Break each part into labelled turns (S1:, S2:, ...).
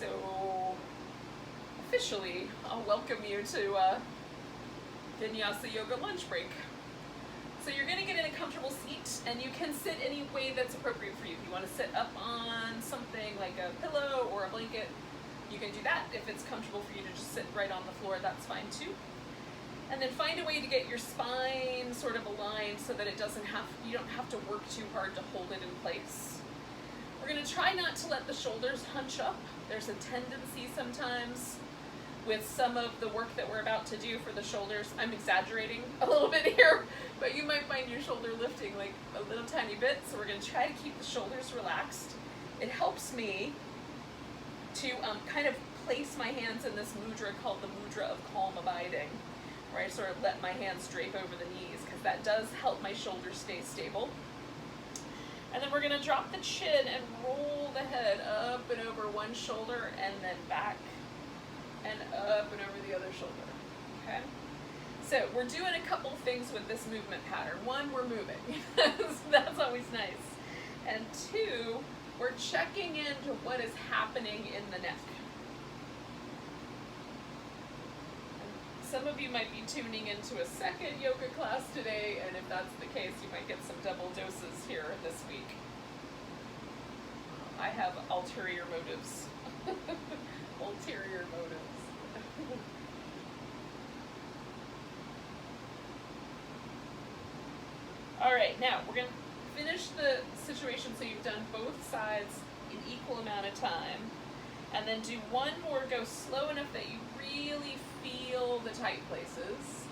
S1: So officially, I'll welcome you to Vinyasa Yoga lunch break. So you're going to get in a comfortable seat, and you can sit any way that's appropriate for you. If you want to sit up on something like a pillow or a blanket, you can do that. If it's comfortable for you to just sit right on the floor, that's fine too. And then find a way to get your spine sort of aligned so that you don't have to work too hard to hold it in place. We're going to try not to let the shoulders hunch up. There's a tendency sometimes with some of the work that we're about to do for the shoulders. I'm exaggerating a little bit here, but you might find your shoulder lifting like a little tiny bit. So we're going to try to keep the shoulders relaxed. It helps me to kind of place my hands in this mudra called the mudra of calm abiding, where I sort of let my hands drape over the knees, because that does help my shoulders stay stable. And then we're going to drop the chin and roll the head up and over one shoulder, and then back and up and over the other shoulder. Okay? So we're doing a couple things with this movement pattern. One, we're moving. That's always nice. And two, we're checking into what is happening in the neck. Some of you might be tuning into a second yoga class today, and if that's the case, you might get some double doses here this week. I have ulterior motives. Ulterior motives. All right, now we're going to finish the situation so you've done both sides in equal amount of time, and then do one more, go slow enough that you really feel the tight places.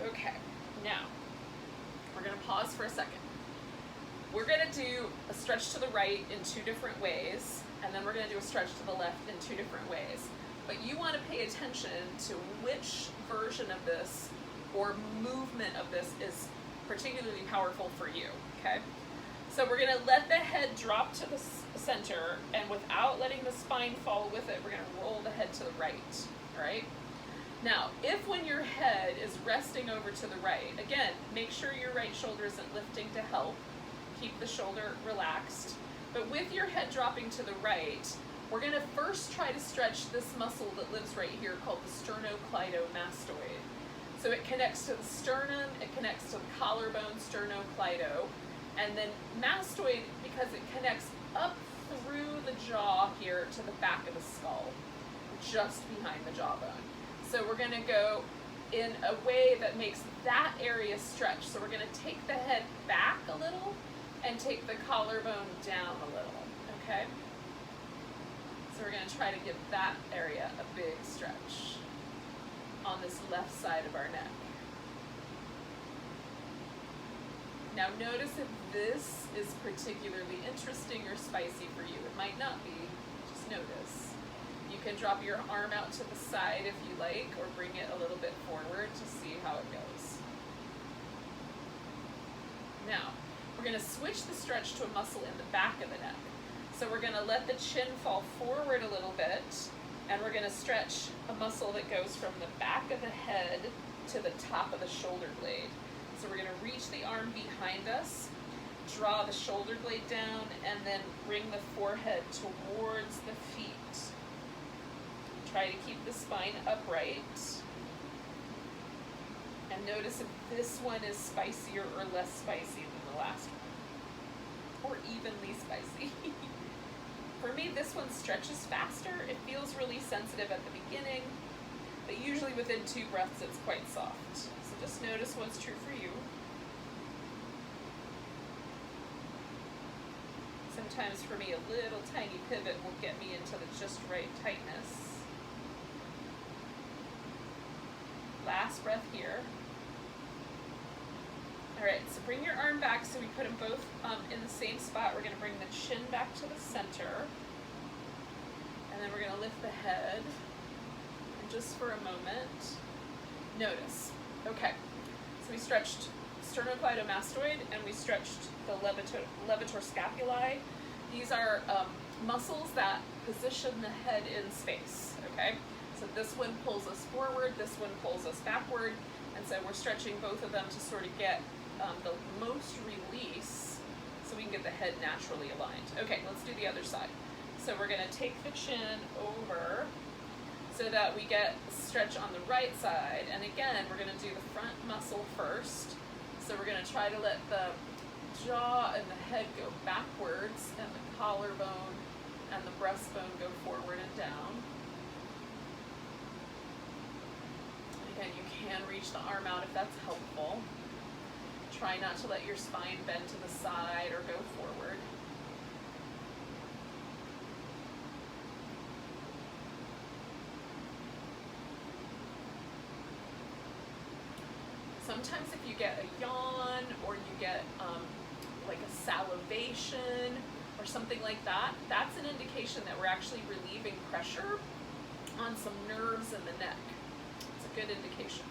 S1: Okay, now we're going to pause for a second. We're going to do a stretch to the right in two different ways, and then we're going to do a stretch to the left in two different ways. But you want to pay attention to which version of this or movement of this is particularly powerful for you, okay? So we're going to let the head drop to the center, and without letting the spine fall with it, we're going to roll the head to the right, all right? Now, if when your head is resting over to the right, again, make sure your right shoulder isn't lifting to help. Keep the shoulder relaxed. But with your head dropping to the right, we're going to first try to stretch this muscle that lives right here called the sternocleidomastoid. So it connects to the sternum, it connects to the collarbone, sternocleido, and then mastoid because it connects up through the jaw here to the back of the skull, just behind the jawbone. So we're going to go in a way that makes that area stretch. So we're going to take the head back a little and take the collarbone down a little, okay? So we're going to try to give that area a big stretch on this left side of our neck. Now notice if this is particularly interesting or spicy for you. It might not be, just notice. You can drop your arm out to the side if you like, or bring it a little bit forward to see how it goes. Now, we're going to switch the stretch to a muscle in the back of the neck. So we're going to let the chin fall forward a little bit, and we're going to stretch a muscle that goes from the back of the head to the top of the shoulder blade. So we're going to reach the arm behind us, draw the shoulder blade down, and then bring the forehead towards the feet. Try to keep the spine upright. And notice if this one is spicier or less spicy than the last one, or evenly spicy. For me, this one stretches faster. It feels really sensitive at the beginning, but usually within 2 breaths, it's quite soft. So just notice what's true for you. Sometimes for me, a little tiny pivot will get me into the just right tightness. Last breath here. All right, so bring your arm back so we put them both in the same spot. We're going to bring the chin back to the center. And then we're going to lift the head. And just for a moment, notice. Okay, so we stretched sternocleidomastoid and we stretched the levator scapulae. These are muscles that position the head in space, okay? So this one pulls us forward, this one pulls us backward, and so we're stretching both of them to sort of get the most release so we can get the head naturally aligned. Okay, let's do the other side. So we're gonna take the chin over so that we get stretch on the right side. And again, we're gonna do the front muscle first. So we're gonna try to let the jaw and the head go backwards and the collarbone and the breastbone go forward and down. And again, you can reach the arm out if that's helpful. Try not to let your spine bend to the side or go forward. Sometimes if you get a yawn or you get like a salivation or something like that, that's an indication that we're actually relieving pressure on some nerves in the neck. It's a good indication.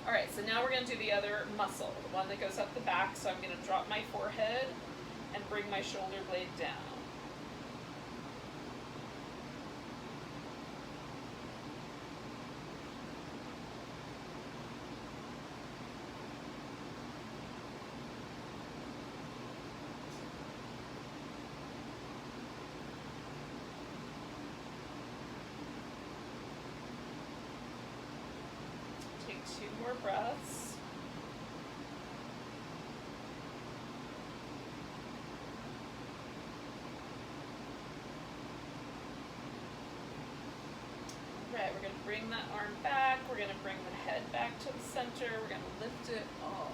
S1: All right, so now we're gonna do the other muscle, the one that goes up the back. So I'm gonna drop my forehead and bring my shoulder blade down. Take 2 more breaths. Right, we're going to bring that arm back. We're going to bring the head back to the center. We're going to lift it. Oh.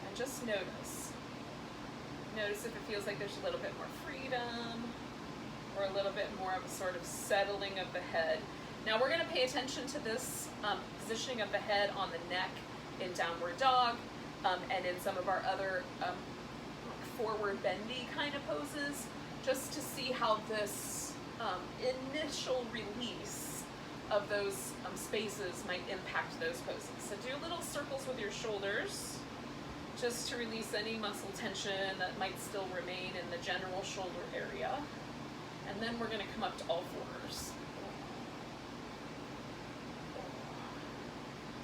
S1: And just notice. Notice if it feels like there's a little bit more freedom or a little bit more of a sort of settling of the head. Now we're going to pay attention to this positioning of the head on the neck in downward dog and in some of our other forward bendy kind of poses, just to see how this initial release of those spaces might impact those poses. So do little circles with your shoulders just to release any muscle tension that might still remain in the general shoulder area. And then we're going to come up to all fours.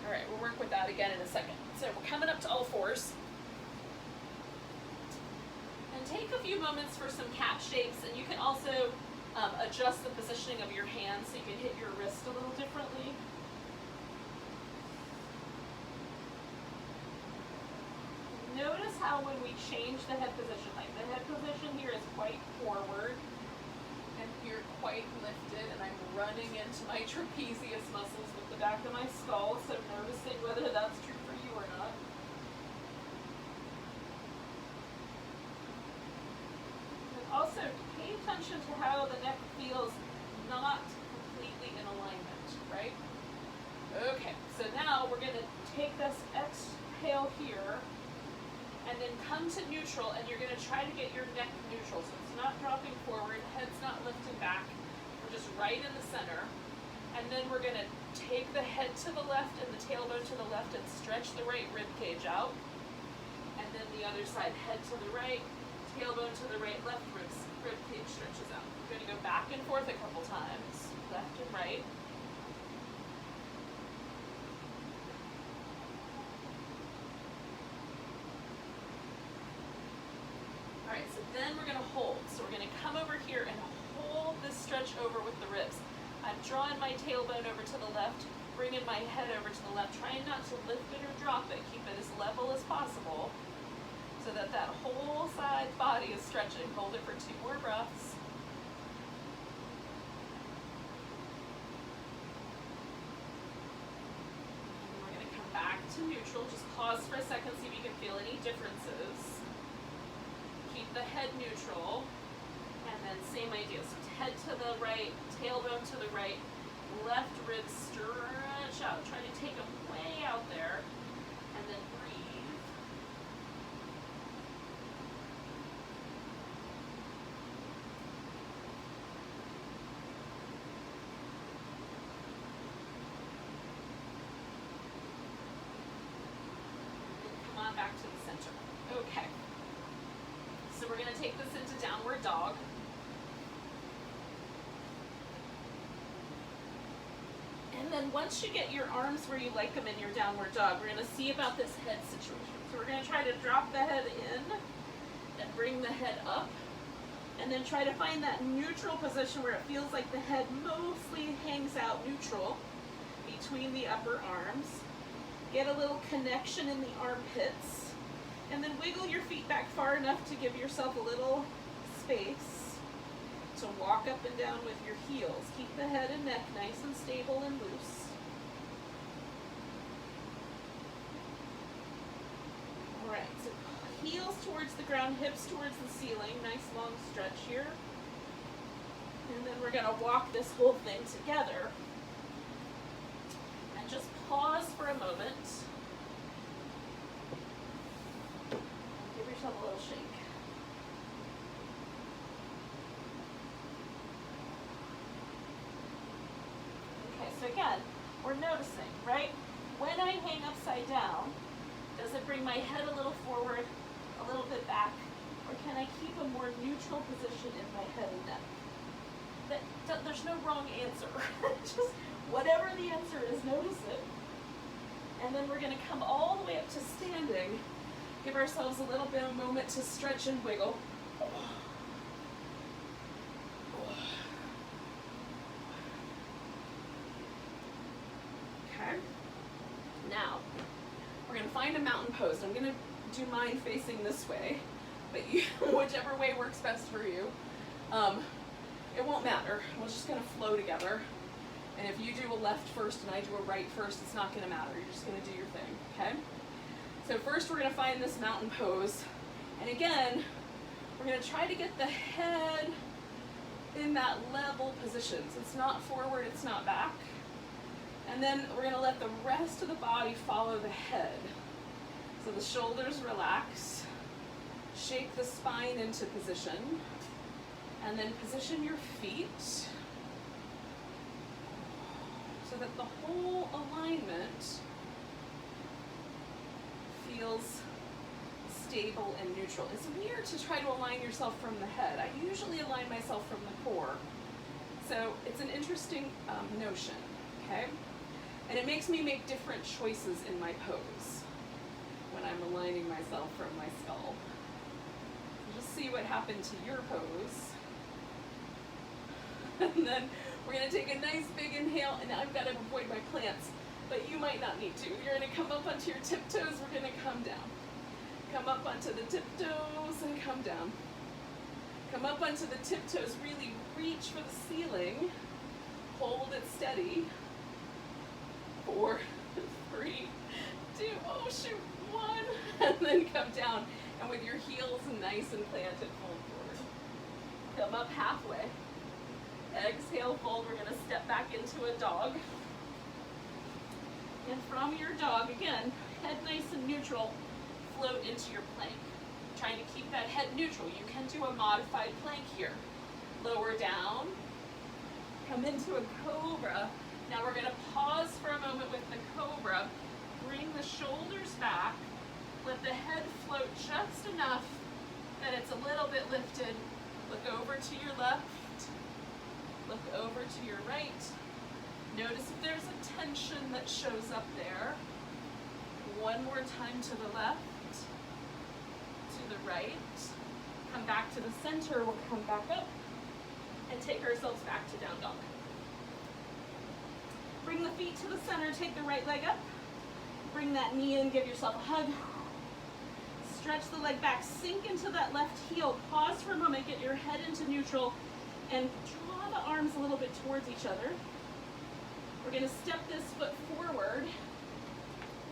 S1: All right, we'll work with that again in a second. So we're coming up to all fours. And take a few moments for some cat shapes, and you can also adjust the positioning of your hands so you can hit your wrist a little differently. Notice how when we change the head position, like the head position here is quite forward, and here quite lifted, and I'm running into my trapezius muscles with the back of my skull, so noticing whether that's true for you or not. And also pay attention to how the neck feels not completely in alignment, right? Okay, so now we're going to take this exhale here and then come to neutral, and you're going to try to get your neck neutral. So it's not dropping forward, head's not lifting back. We're just right in the center. And then we're going to take the head to the left and the tailbone to the left and stretch the right rib cage out. And then the other side, head to the right, tailbone to the right, left rib cage stretches out. We're going to go back and forth a couple times, left and right. Alright, so then we're going to hold. So we're going to come over here and hold this stretch over with the ribs. I'm drawing my tailbone over to the left, bringing my head over to the left, trying not to lift it or drop it. Keep it as level as possible so that that whole side body is stretching. Hold it for 2 more breaths. And we're going to come back to neutral. Just pause for a second, see if you can feel any differences. Keep the head neutral, and then same idea. So head to the right, tailbone to the right, left rib stretch out. Try to take them way out there, and then breathe. And come on back to the center. Okay. So we're going to take this into downward dog. And And then once you get your arms where you like them in your downward dog, we're going to see about this head situation. So we're going to try to drop the head in and bring the head up. And then try to find that neutral position where it feels like the head mostly hangs out neutral between the upper arms. Get a little connection in the armpits. And then wiggle your feet back far enough to give yourself a little space to walk up and down with your heels. Keep the head and neck nice and stable and loose. All right, so heels towards the ground, hips towards the ceiling. Nice long stretch here. And then we're going to walk this whole thing together. And just pause for a moment. Give yourself a little shake. Okay, so again, we're noticing, right? When I hang upside down, does it bring my head a little forward, a little bit back, or can I keep a more neutral position in my head and neck? There's no wrong answer. Just whatever the answer is, notice it. And then we're going to come all the way up to standing. Give ourselves a little bit of a moment to stretch and wiggle. Okay. Now, we're going to find a mountain pose. I'm going to do mine facing this way, but you, whichever way works best for you. It won't matter. We're just going to flow together. And if you do a left first and I do a right first, it's not going to matter. You're just going to do your thing, okay? So first we're going to find this mountain pose. And again, we're going to try to get the head in that level position. So it's not forward, it's not back. And then we're going to let the rest of the body follow the head. So the shoulders relax. Shake the spine into position. And then position your feet so that the whole alignment feels stable and neutral. It's weird to try to align yourself from the head. I usually align myself from the core. So it's an interesting notion, okay? And it makes me make different choices in my pose when I'm aligning myself from my skull. So just see what happened to your pose. And then we're going to take a nice big inhale, and I've got to avoid my plants, but you might not need to. You're going to come up onto your tiptoes, we're going to come down. Come up onto the tiptoes and come down. Come up onto the tiptoes, really reach for the ceiling. Hold it steady. 4, 3, 2, oh shoot, 1. And then come down, and with your heels nice and planted, fold forward. Come up halfway. Exhale, fold. We're going to step back into a dog. And from your dog, again, head nice and neutral, float into your plank. Trying to keep that head neutral. You can do a modified plank here. Lower down, come into a cobra. Now we're going to pause for a moment with the cobra. Bring the shoulders back. Let the head float just enough that it's a little bit lifted. Look over to your left. Look over to your right. Notice if there's a tension that shows up there. One more time to the left, to the right. Come back to the center. We'll come back up and take ourselves back to down dog. Bring the feet to the center. Take the right leg up. Bring that knee in. Give yourself a hug. Stretch the leg back. Sink into that left heel. Pause for a moment. Get your head into neutral and draw the arms a little bit towards each other. We're going to step this foot forward,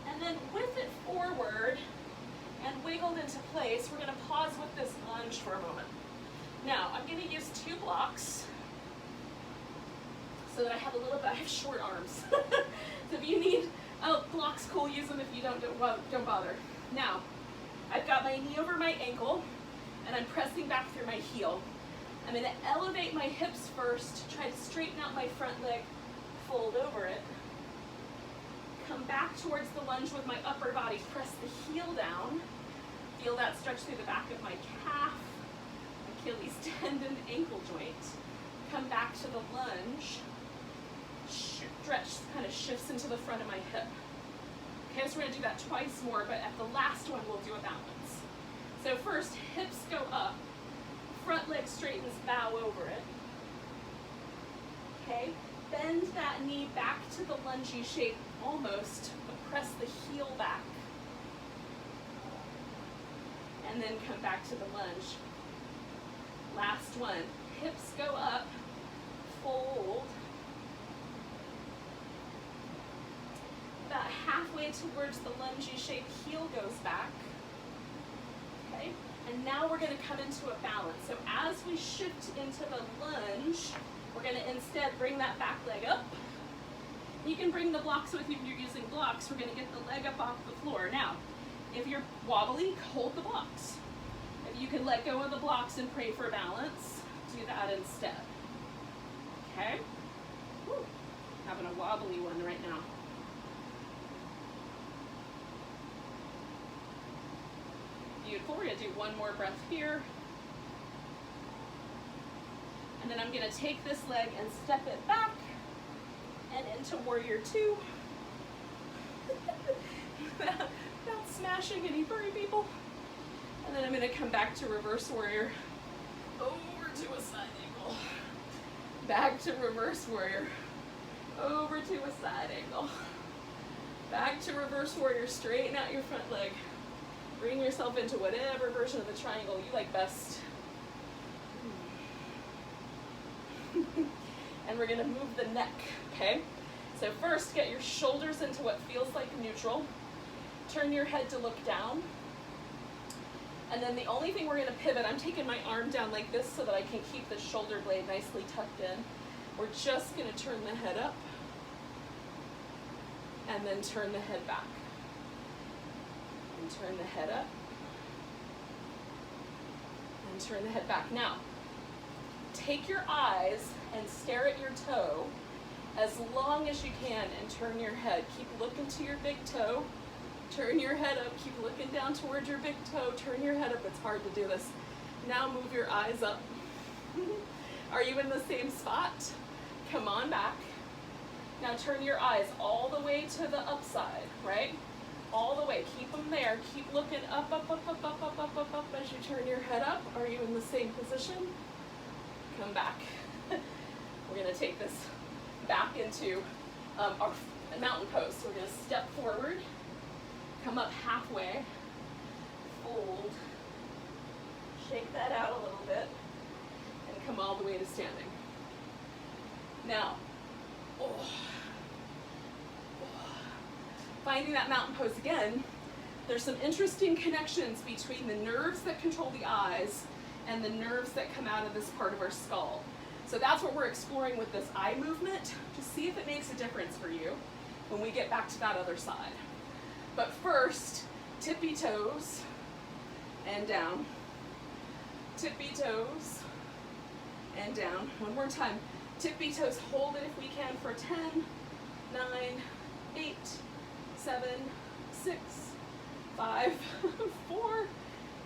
S1: and then with it forward and wiggled into place, we're going to pause with this lunge for a moment. Now, I'm going to use 2 blocks so that I have a little bit, I have short arms. So if you need blocks, cool, use them. If you don't bother. Now, I've got my knee over my ankle, and I'm pressing back through my heel. I'm going to elevate my hips first, try to straighten out my front leg, fold over it. Come back towards the lunge with my upper body, press the heel down. Feel that stretch through the back of my calf, Achilles tendon, ankle joint. Come back to the lunge. stretch kind of shifts into the front of my hip. Okay, so we're gonna do that twice more, but at the last one, we'll do a balance. So first, hips go up, front leg straightens, bow over it. Okay, bend that knee back to the lungy shape almost, but press the heel back. And then come back to the lunge. Last one, hips go up, fold. About halfway towards the lungy shape, heel goes back. Okay, and now we're going to come into a balance. So as we shift into the lunge, we're going to instead bring that back leg up. You can bring the blocks with you if you're using blocks. We're going to get the leg up off the floor. Now, if you're wobbly, hold the blocks. If you can let go of the blocks and pray for balance, do that instead. Okay? Whew. Having a wobbly one right now. Beautiful. We're going to do one more breath here. And then I'm going to take this leg and step it back and into warrior two. Not smashing any furry people. And then I'm going to come back to reverse warrior. Over to a side angle. Back to reverse warrior. Over to a side angle. Back to reverse warrior. Straighten out your front leg. Bring yourself into whatever version of the triangle you like best. And we're going to move the neck, okay? So first, get your shoulders into what feels like neutral. Turn your head to look down. And then the only thing we're going to pivot, I'm taking my arm down like this so that I can keep the shoulder blade nicely tucked in. We're just going to turn the head up and then turn the head back. And turn the head up and turn the head back. Now, take your eyes and stare at your toe as long as you can and turn your head. Keep looking to your big toe. Turn your head up. Keep looking down towards your big toe. Turn your head up. It's hard to do this. Now move your eyes up. Are you in the same spot? Come on back. Now turn your eyes all the way to the upside, right? All the way. Keep them there. Keep looking up, up, up, up, up, up, up, up, up as you turn your head up. Are you in the same position? Come back. We're going to take this back into our mountain pose. So we're going to step forward, come up halfway, fold, shake that out a little bit, and come all the way to standing. Now, finding that mountain pose again, there's some interesting connections between the nerves that control the eyes and the nerves that come out of this part of our skull. So that's what we're exploring with this eye movement to see if it makes a difference for you when we get back to that other side. But first, tippy toes and down. Tippy toes and down. One more time. Tippy toes, hold it if we can for 10, 9, 8, 7, 6, 5, 4,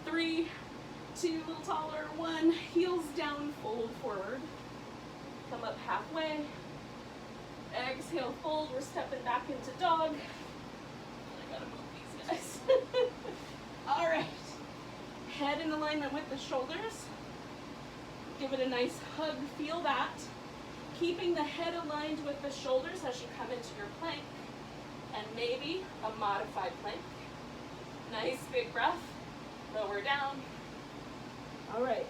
S1: 3, 2, a little taller, 1, heels down, fold forward. Come up halfway. Exhale, fold. We're stepping back into dog. I gotta move these guys. All right. Head in alignment with the shoulders. Give it a nice hug. Feel that. Keeping the head aligned with the shoulders as you come into your plank. And maybe a modified plank. Nice big breath. Lower down. All right.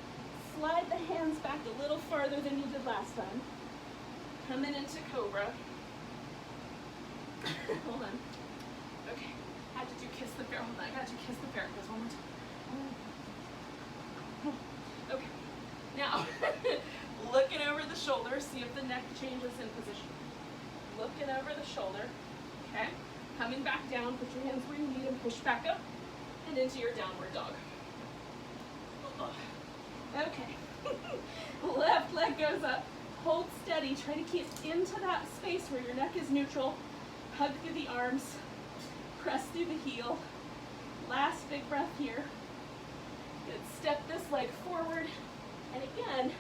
S1: Slide the hands back a little farther than you did last time. Coming into cobra. Hold on. Okay. Had to do kiss the ferret. Hold on. I got to kiss the ferret. Goes one more time. Okay. Now, looking over the shoulder. See if the neck changes in position. Looking over the shoulder. Okay. Coming back down. Put your hands where you need them. Push back up and into your downward dog. Okay. Left leg goes up. Hold steady. Try to keep into that space where your neck is neutral. Hug through the arms. Press through the heel. Last big breath here. Good. Step this leg forward. And again,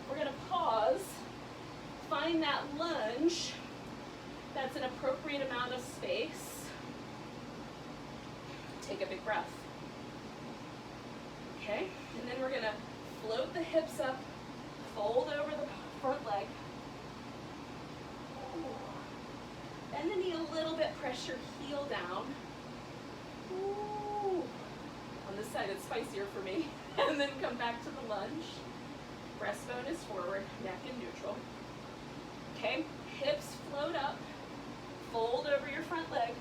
S1: we're going to pause. Find that lunge. that's an appropriate amount of space, take a big breath. Okay, and then we're gonna float the hips up, fold over the front leg. Bend the knee a little bit, press your heel down. Ooh. On this side it's spicier for me. And then come back to the lunge. Breastbone is forward, neck in neutral. Okay, hips float up, fold over your front leg.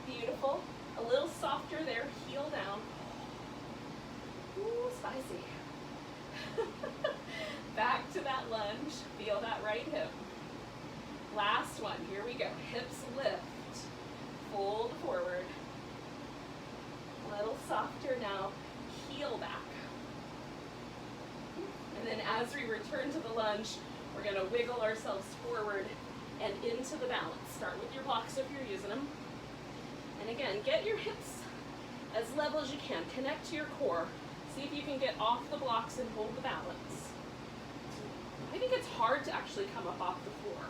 S1: Beautiful. A little softer there, heel down. Ooh, spicy. Back to that lunge, feel that right hip. Last one, here we go. Hips lift, fold forward. A little softer now, heel back. And then as we return to the lunge, we're gonna wiggle ourselves forward and into the balance. Start with your blocks if you're using them. And again, get your hips as level as you can. Connect to your core. See if you can get off the blocks and hold the balance. I think it's hard to actually come up off the floor.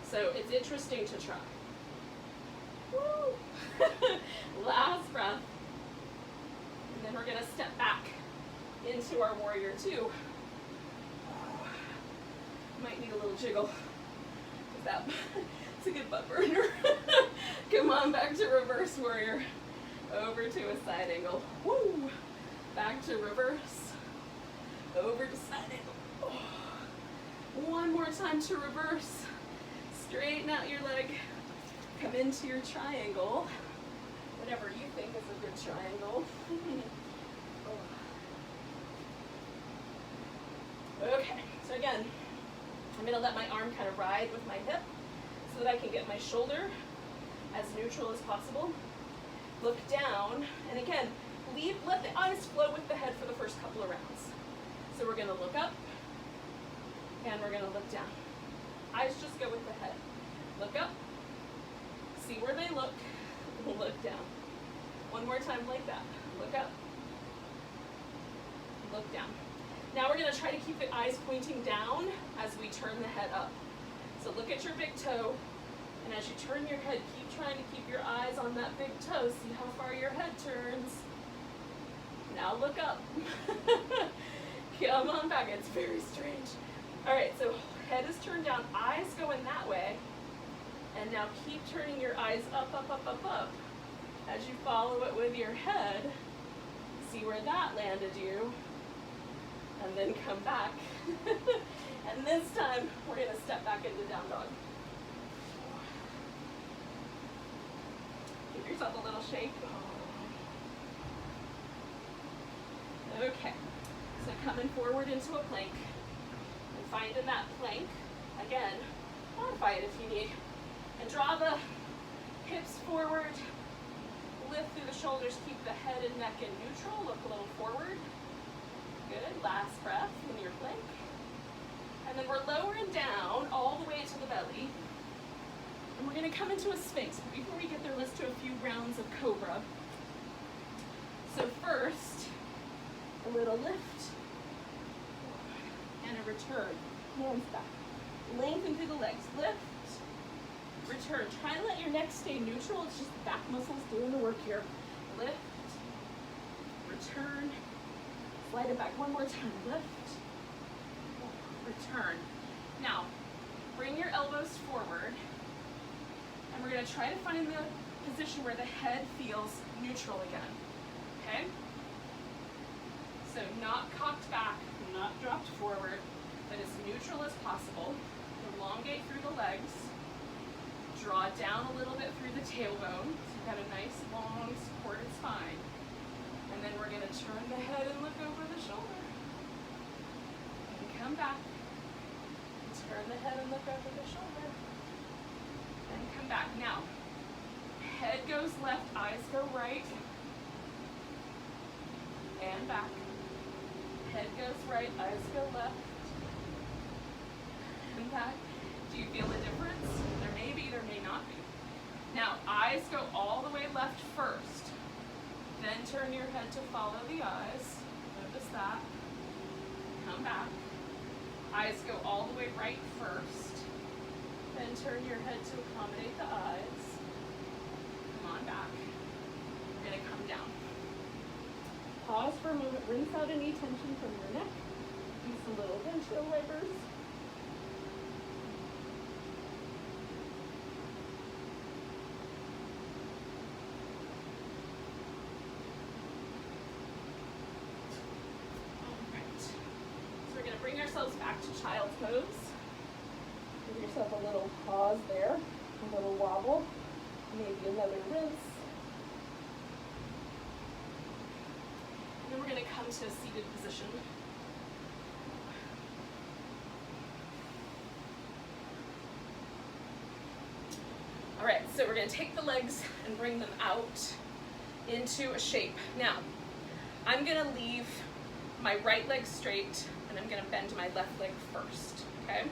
S1: So it's interesting to try. Woo! Last breath. And then we're gonna step back into our warrior two. Might need a little jiggle. It's a good butt burner. Come on, back to reverse warrior. Over to a side angle. Woo! Back to reverse. Over to side angle. Oh. One more time to reverse. Straighten out your leg. Come into your triangle. Whatever you think is a good triangle. Okay, so again, I'm going to let my arm kind of ride with my hip so that I can get my shoulder as neutral as possible. Look down, and again, let the eyes flow with the head for the first couple of rounds. So we're going to look up, and we're going to look down. Eyes just go with the head. Look up, see where they look down. One more time like that. Look up, look down. Now we're going to try to keep the eyes pointing down as we turn the head up. So look at your big toe, and as you turn your head, keep trying to keep your eyes on that big toe. See how far your head turns. Now look up. Come on back. It's very strange. All right, so head is turned down, eyes going that way, and now keep turning your eyes up, up, up, up, up. As you follow it with your head, see where that landed you. And then come back. And this time, we're going to step back into down dog. Give yourself a little shake. Okay, so coming forward into a plank. And finding that plank, again, modify it if you need. And draw the hips forward, lift through the shoulders, keep the head and neck in neutral, look a little forward. Good, last breath in your plank. And then we're lowering down all the way to the belly. And we're gonna come into a sphinx. But before we get there, let's do a few rounds of cobra. So first, a little lift and a return. Hands back. Lengthen through the legs. Lift, return. Try to let your neck stay neutral. It's just the back muscles doing the work here. Lift, return. Slide it back one more time. Lift, return. Now, bring your elbows forward, and we're going to try to find the position where the head feels neutral again. Okay? So not cocked back, not dropped forward, but as neutral as possible. Elongate through the legs. Draw down a little bit through the tailbone. So you've got a nice, long, supported spine. And then we're going to turn the head and look over the shoulder. And come back. Turn the head and look over the shoulder. And come back. Now, head goes left, eyes go right. And back. Head goes right, eyes go left. And back. Do you feel the difference? There may be, there may not be. Now, eyes go all the way left first. Then turn your head to follow the eyes. Notice that. Come back. Eyes go all the way right first. And turn your head to accommodate the eyes. Come on back. We're going to come down. Pause for a moment. Rinse out any tension from your neck. Use some little windshield wipers. Bring ourselves back to child's pose. Give yourself a little pause there, a little wobble, maybe another rinse. And then we're going to come to a seated position. All right, so we're going to take the legs and bring them out into a shape. Now, I'm going to leave my right leg straight, and I'm going to bend my left leg first, okay?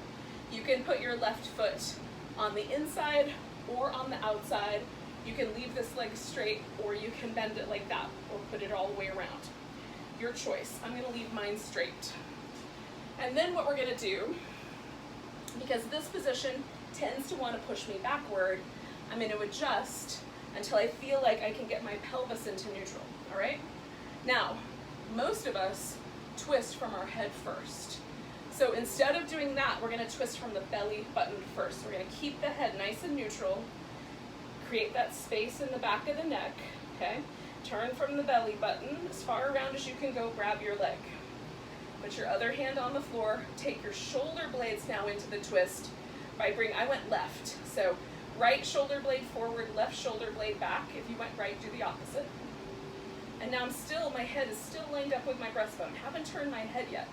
S1: You can put your left foot on the inside or on the outside. You can leave this leg straight, or you can bend it like that, or put it all the way around. Your choice. I'm going to leave mine straight. And then what we're going to do, because this position tends to want to push me backward, I'm going to adjust until I feel like I can get my pelvis into neutral, all right? Now, most of us twist from our head first. So instead of doing that, we're going to twist from the belly button first. We're going to keep the head nice and neutral, create that space in the back of the neck, okay? Turn from the belly button as far around as you can go, grab your leg. Put your other hand on the floor, take your shoulder blades now into the twist by I went left. So right shoulder blade forward, left shoulder blade back. If you went right, do the opposite. And now my head is still lined up with my breastbone. Haven't turned my head yet.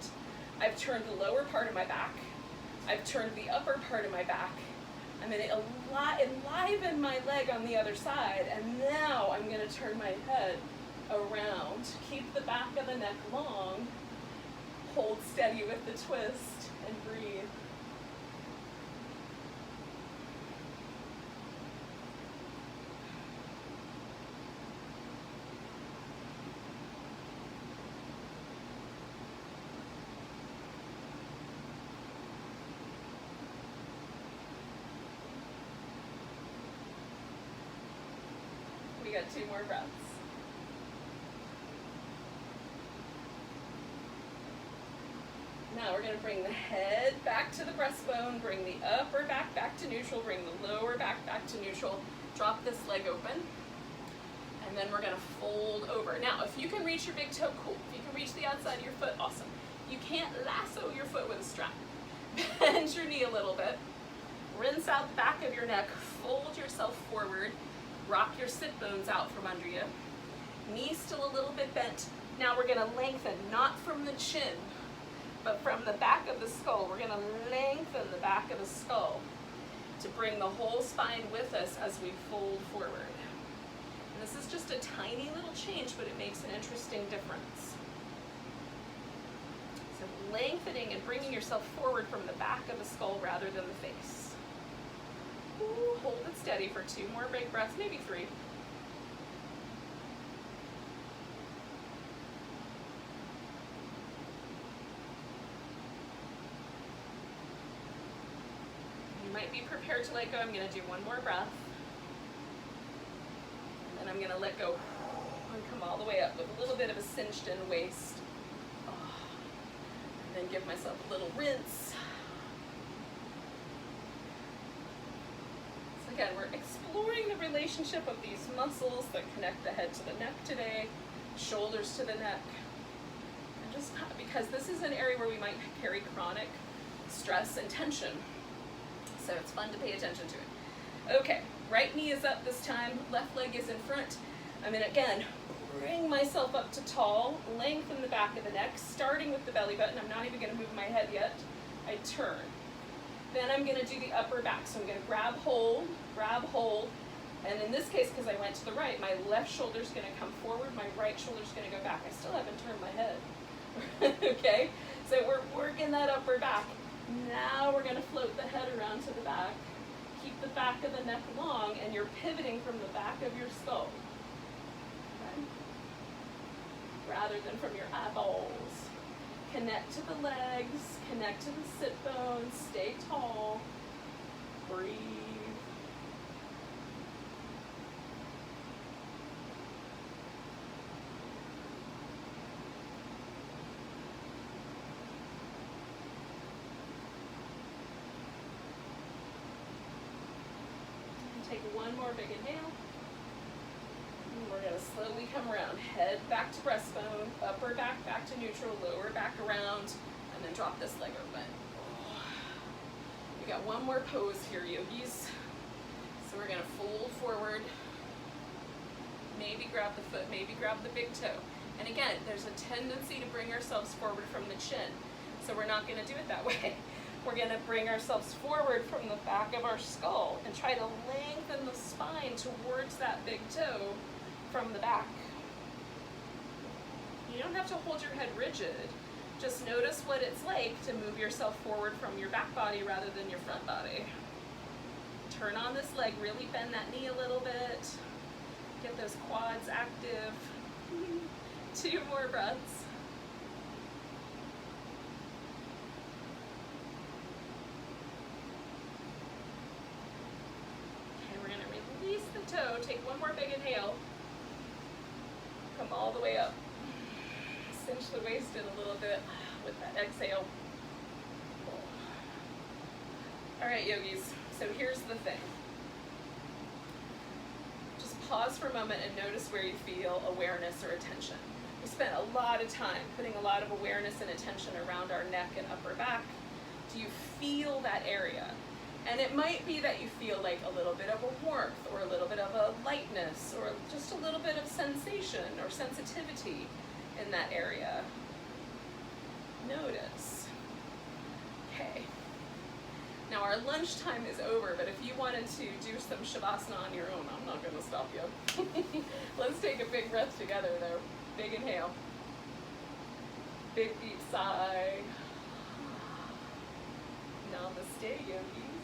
S1: I've turned the lower part of my back. I've turned the upper part of my back. I'm going to enliven my leg on the other side, and now I'm going to turn my head around. Keep the back of the neck long. Hold steady with the twist, and breathe. We got 2 more breaths. Now we're going to bring the head back to the breastbone, bring the upper back to neutral, bring the lower back to neutral. Drop this leg open, and then we're going to fold over. Now, if you can reach your big toe, cool. If you can reach the outside of your foot, awesome. You can't lasso your foot with a strap. Bend your knee a little bit. Rinse out the back of your neck. Fold yourself forward. Rock your sit bones out from under you. Knee still a little bit bent. Now we're going to lengthen, not from the chin, but from the back of the skull. We're going to lengthen the back of the skull to bring the whole spine with us as we fold forward. And this is just a tiny little change, but it makes an interesting difference. So lengthening and bringing yourself forward from the back of the skull rather than the face. Ooh, hold it steady for 2 more big breaths, maybe 3. You might be prepared to let go. I'm going to do 1 more breath. And then I'm going to let go and come all the way up with a little bit of a cinched in waist. And then give myself a little rinse. So again, we're exploring the relationship of these muscles that connect the head to the neck today, shoulders to the neck. And just because this is an area where we might carry chronic stress and tension. So it's fun to pay attention to it. Okay, right knee is up this time, left leg is in front. I'm going to, again, bring myself up to tall, lengthen the back of the neck, starting with the belly button. I'm not even going to move my head yet. I turn. Then I'm going to do the upper back. So I'm going to grab hold, and in this case, because I went to the right, my left shoulder's going to come forward, my right shoulder's going to go back. I still haven't turned my head. Okay, so we're working that upper back. Now we're going to float the head around to the back. Keep the back of the neck long, and you're pivoting from the back of your skull. Okay? Rather than from your eyeballs. Connect to the legs, connect to the sit bones, stay tall. Breathe. Take one more big inhale. And we're going to slowly come around. Head back to breastbone, upper back back to neutral, lower back around, and then drop this leg open. We got one more pose here, yogis. So we're going to fold forward. Maybe grab the foot, maybe grab the big toe. And again, there's a tendency to bring ourselves forward from the chin. So we're not going to do it that way. We're going to bring ourselves forward from the back of our skull and try to lengthen the spine towards that big toe from the back. You don't have to hold your head rigid. Just notice what it's like to move yourself forward from your back body rather than your front body. Turn on this leg, really bend that knee a little bit. Get those quads active. 2 more breaths. Release the toe, take one more big inhale. Come all the way up. Cinch the waist in a little bit with that exhale. All right, yogis, so here's the thing. Just pause for a moment and notice where you feel awareness or attention. We spent a lot of time putting a lot of awareness and attention around our neck and upper back. Do you feel that area? And it might be that you feel like a little bit of a warmth or a little bit of a lightness or just a little bit of sensation or sensitivity in that area. Notice. Okay. Now our lunchtime is over, but if you wanted to do some shavasana on your own, I'm not going to stop you. Let's take a big breath together though. Big inhale. Big deep sigh. Namaste, yogis.